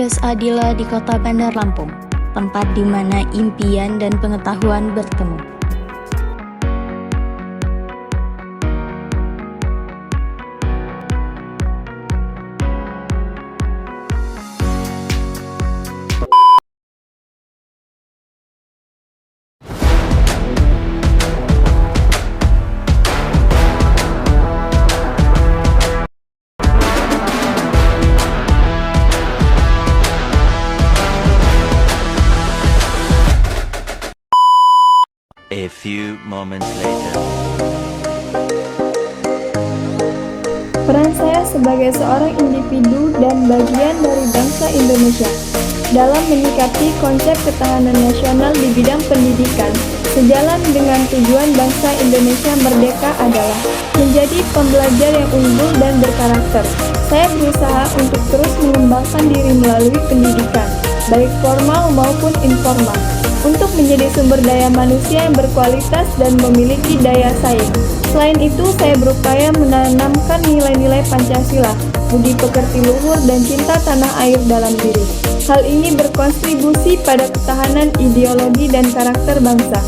Kampus Adila di Kota Bandar Lampung, tempat di mana impian dan pengetahuan bertemu. A few moments later. Peran saya sebagai seorang individu dan bagian dari bangsa Indonesia dalam menyikapi konsep ketahanan nasional di bidang pendidikan sejalan dengan tujuan bangsa Indonesia merdeka adalah menjadi pembelajar yang unggul dan berkarakter. Saya berusaha untuk terus mengembangkan diri melalui pendidikan, baik formal maupun informal, untuk menjadi sumber daya manusia yang berkualitas dan memiliki daya saing. Selain itu, saya berupaya menanamkan nilai-nilai Pancasila, budi pekerti luhur, dan cinta tanah air dalam diri. Hal ini berkontribusi pada ketahanan ideologi dan karakter bangsa.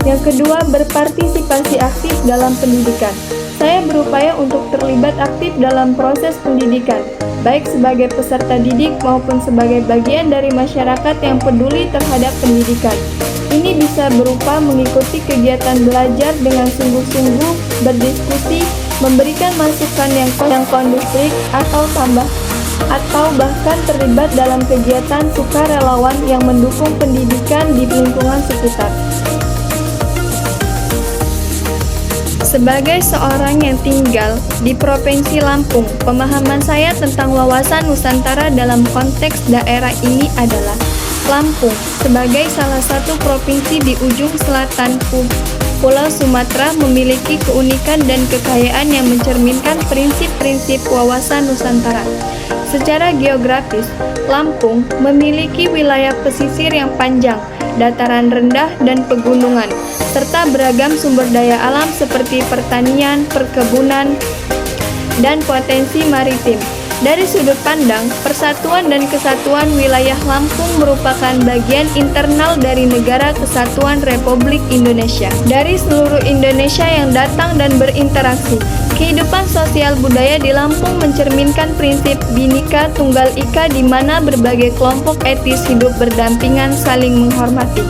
Yang kedua, berpartisipasi aktif dalam pendidikan. Saya berupaya untuk terlibat aktif dalam proses pendidikan, baik sebagai peserta didik maupun sebagai bagian dari masyarakat yang peduli terhadap pendidikan. Ini bisa berupa mengikuti kegiatan belajar dengan sungguh-sungguh, berdiskusi, memberikan masukan yang kondusif atau bahkan terlibat dalam kegiatan sukarelawan yang mendukung pendidikan di lingkungan sekitar. Sebagai seorang yang tinggal di Provinsi Lampung, pemahaman saya tentang wawasan Nusantara dalam konteks daerah ini adalah Lampung sebagai salah satu provinsi di ujung selatan Pulau Sumatera memiliki keunikan dan kekayaan yang mencerminkan prinsip-prinsip wawasan Nusantara. Secara geografis, Lampung memiliki wilayah pesisir yang panjang, dataran rendah dan pegunungan, serta beragam sumber daya alam seperti pertanian, perkebunan, dan potensi maritim. Dari sudut pandang, persatuan dan kesatuan wilayah Lampung merupakan bagian internal dari Negara Kesatuan Republik Indonesia. Dari seluruh Indonesia yang datang dan berinteraksi, kehidupan sosial budaya di Lampung mencerminkan prinsip Bhinneka Tunggal Ika di mana berbagai kelompok etis hidup berdampingan, saling menghormati,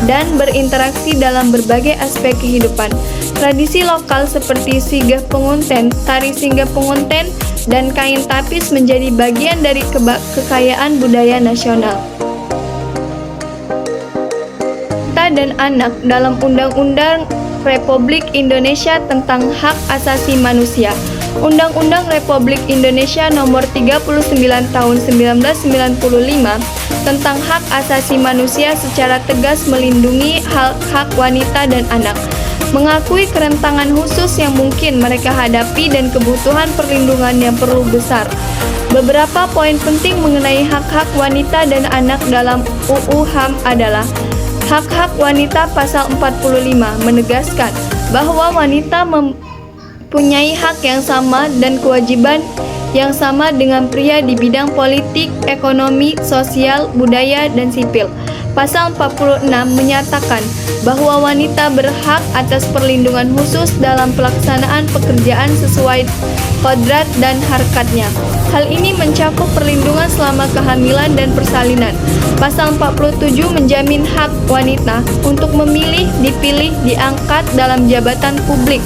dan berinteraksi dalam berbagai aspek kehidupan. Tradisi lokal seperti Singgah Pengunten, tari Singgah Pengunten, dan kain tapis menjadi bagian dari kekayaan budaya nasional. Wanita dan anak dalam Undang-Undang Republik Indonesia tentang Hak Asasi Manusia. Undang-Undang Republik Indonesia Nomor 39 Tahun 1995 tentang Hak Asasi Manusia secara tegas melindungi hak wanita dan anak, mengakui kerentanan khusus yang mungkin mereka hadapi dan kebutuhan perlindungan yang perlu besar. Beberapa poin penting mengenai hak-hak wanita dan anak dalam UU HAM adalah hak-hak wanita pasal 45 menegaskan bahwa wanita mempunyai hak yang sama dan kewajiban yang sama dengan pria di bidang politik, ekonomi, sosial, budaya, dan sipil. Pasal 46 menyatakan bahwa wanita berhak atas perlindungan khusus dalam pelaksanaan pekerjaan sesuai kodrat dan harkatnya. Hal ini mencakup perlindungan selama kehamilan dan persalinan. Pasal 47 menjamin hak wanita untuk memilih, dipilih, diangkat dalam jabatan publik,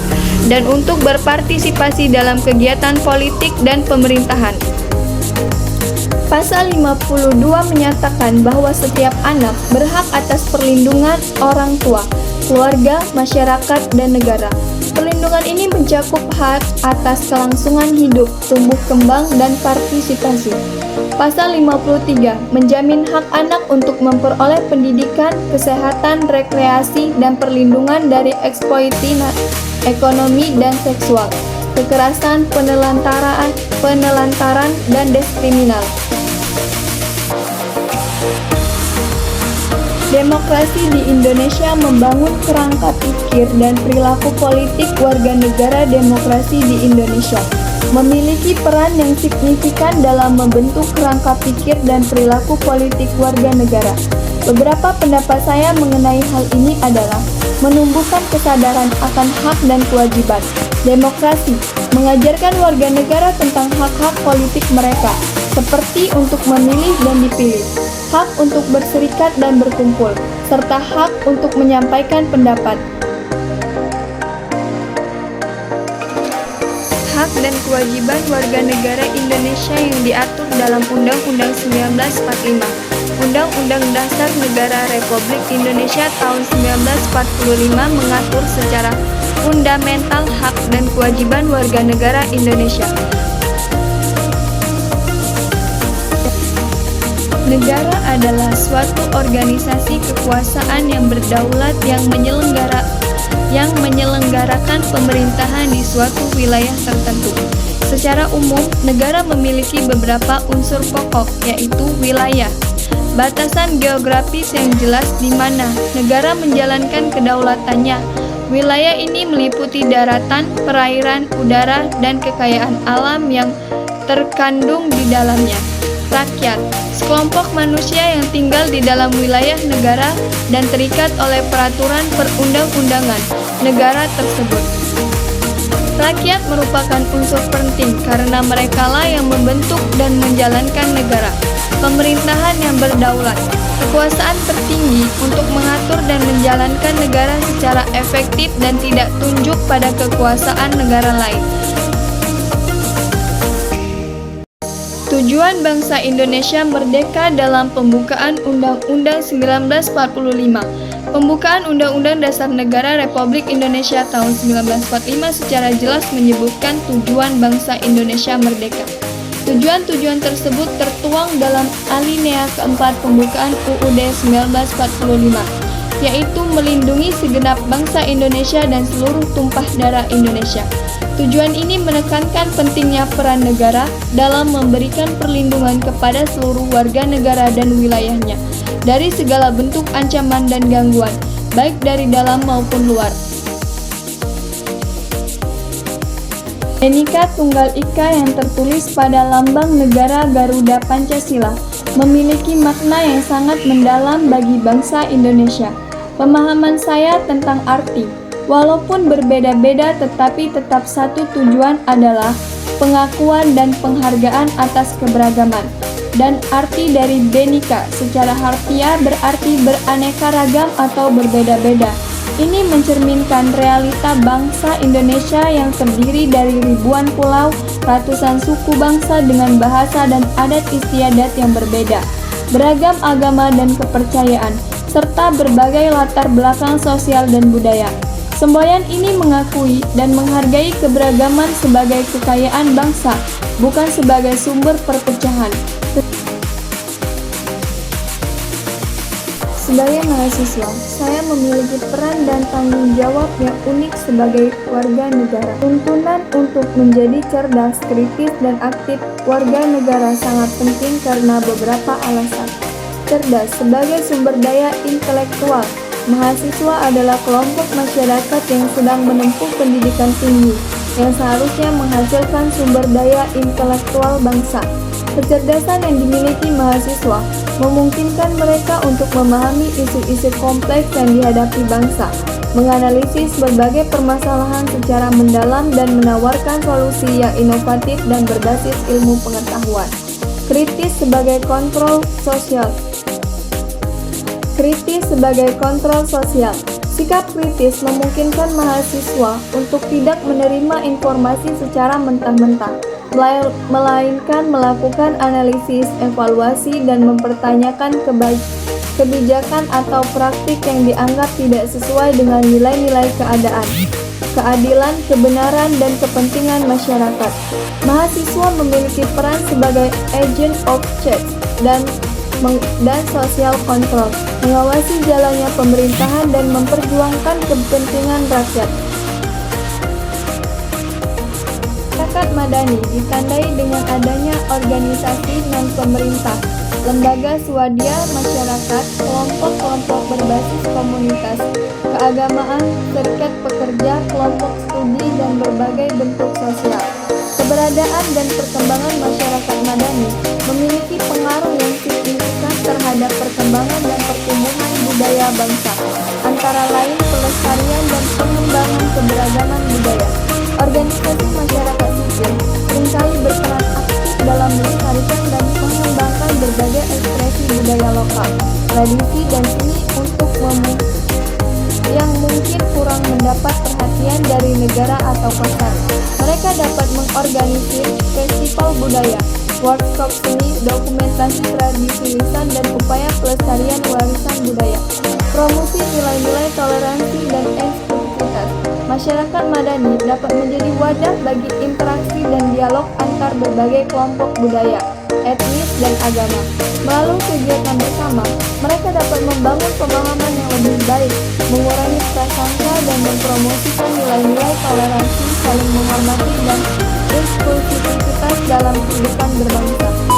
dan untuk berpartisipasi dalam kegiatan politik dan pemerintahan. Pasal 52 menyatakan bahwa setiap anak berhak atas perlindungan orang tua, keluarga, masyarakat, dan negara. Perlindungan ini mencakup hak atas kelangsungan hidup, tumbuh kembang, dan partisipasi. Pasal 53 menjamin hak anak untuk memperoleh pendidikan, kesehatan, rekreasi, dan perlindungan dari eksploitasi ekonomi dan seksual, kekerasan, penelantaran, dan diskriminasi. Demokrasi di Indonesia membangun kerangka pikir dan perilaku politik warga negara demokrasi di Indonesia. memiliki peran yang signifikan dalam membentuk kerangka pikir dan perilaku politik warga negara. Beberapa pendapat saya mengenai hal ini adalah menumbuhkan kesadaran akan hak dan kewajiban. Demokrasi mengajarkan warga negara tentang hak-hak politik mereka, seperti untuk memilih dan dipilih, hak untuk berserikat dan berkumpul, serta hak untuk menyampaikan pendapat. Hak dan kewajiban warga negara Indonesia yang diatur dalam Undang-Undang 1945, Undang-Undang Dasar Negara Republik Indonesia tahun 1945 mengatur secara fundamental hak dan kewajiban warga negara Indonesia. Negara adalah suatu organisasi kekuasaan yang berdaulat yang menyelenggarakan pemerintahan di suatu wilayah tertentu. Secara umum, negara memiliki beberapa unsur pokok, yaitu wilayah, batasan geografis yang jelas di mana negara menjalankan kedaulatannya. Wilayah ini meliputi daratan, perairan, udara, dan kekayaan alam yang terkandung di dalamnya. Rakyat, sekelompok manusia yang tinggal di dalam wilayah negara dan terikat oleh peraturan perundang-undangan negara tersebut. Rakyat merupakan unsur penting karena merekalah yang membentuk dan menjalankan negara. Pemerintahan yang berdaulat, kekuasaan tertinggi untuk mengatur dan menjalankan negara secara efektif dan tidak tunduk pada kekuasaan negara lain. Tujuan bangsa Indonesia merdeka dalam pembukaan Undang-Undang 1945. Pembukaan Undang-Undang Dasar Negara Republik Indonesia tahun 1945 secara jelas menyebutkan tujuan bangsa Indonesia merdeka. Tujuan-tujuan tersebut tertuang dalam alinea keempat pembukaan UUD 1945, yaitu melindungi segenap bangsa Indonesia dan seluruh tumpah darah Indonesia. Tujuan ini menekankan pentingnya peran negara dalam memberikan perlindungan kepada seluruh warga negara dan wilayahnya dari segala bentuk ancaman dan gangguan, baik dari dalam maupun luar. Bhinneka Tunggal Ika yang tertulis pada lambang negara Garuda Pancasila memiliki makna yang sangat mendalam bagi bangsa Indonesia. Pemahaman saya tentang arti, walaupun berbeda-beda tetapi tetap satu tujuan adalah pengakuan dan penghargaan atas keberagaman. Dan arti dari Bhinneka secara harfiah berarti beraneka ragam atau berbeda-beda. Ini mencerminkan realita bangsa Indonesia yang terdiri dari ribuan pulau, ratusan suku bangsa dengan bahasa dan adat istiadat yang berbeda, beragam agama dan kepercayaan, serta berbagai latar belakang sosial dan budaya. Semboyan ini mengakui dan menghargai keberagaman sebagai kekayaan bangsa, bukan sebagai sumber perpecahan. Sebagai mahasiswa, saya memiliki peran dan tanggung jawab yang unik sebagai warga negara. Tuntunan untuk menjadi cerdas, kritis, dan aktif warga negara sangat penting karena beberapa alasan. Cerdas sebagai sumber daya intelektual. Mahasiswa adalah kelompok masyarakat yang sedang menempuh pendidikan tinggi, yang seharusnya menghasilkan sumber daya intelektual bangsa. Kecerdasan yang dimiliki mahasiswa memungkinkan mereka untuk memahami isu-isu kompleks yang dihadapi bangsa, menganalisis berbagai permasalahan secara mendalam dan menawarkan solusi yang inovatif dan berbasis ilmu pengetahuan. Kritis sebagai kontrol sosial. Kritis sebagai kontrol sosial. Sikap kritis memungkinkan mahasiswa untuk tidak menerima informasi secara mentah-mentah, melainkan melakukan analisis, evaluasi, dan mempertanyakan kebijakan atau praktik yang dianggap tidak sesuai dengan nilai-nilai keadilan, kebenaran, dan kepentingan masyarakat. Mahasiswa memiliki peran sebagai agent of change dan social control, mengawasi jalannya pemerintahan dan memperjuangkan kepentingan rakyat. Masyarakat madani ditandai dengan adanya organisasi non-pemerintah, lembaga swadaya masyarakat, kelompok-kelompok berbasis komunitas, keagamaan, serikat pekerja, kelompok studi, dan berbagai bentuk sosial. Keberadaan dan perkembangan masyarakat madani memiliki pengaruh yang signifikan terhadap perkembangan dan pertumbuhan budaya bangsa, antara lain pelestarian dan pengembangan keberagaman budaya. Organisasi masyarakat sipil seringkali berperan aktif dalam melestarikan dan mengembangkan berbagai ekspresi budaya lokal, tradisi dan seni untuk yang mungkin kurang mendapat perhatian dari negara atau pasar. Mereka dapat mengorganisir festival budaya, workshop seni, dokumentasi tradisi lisan, dan upaya pelestarian warisan budaya. Promosi nilai-nilai toleransi dan inklusivitas. Masyarakat madani dapat menjadi wadah bagi interaksi dan dialog antar berbagai kelompok budaya, etnis, dan agama. Melalui kegiatan bersama, mereka dapat membangun pemahaman yang lebih baik, mengurangi prasangka, dan mempromosikan nilai-nilai toleransi, saling menghormati, dan inklusivitas dalam kehidupan berbangsa.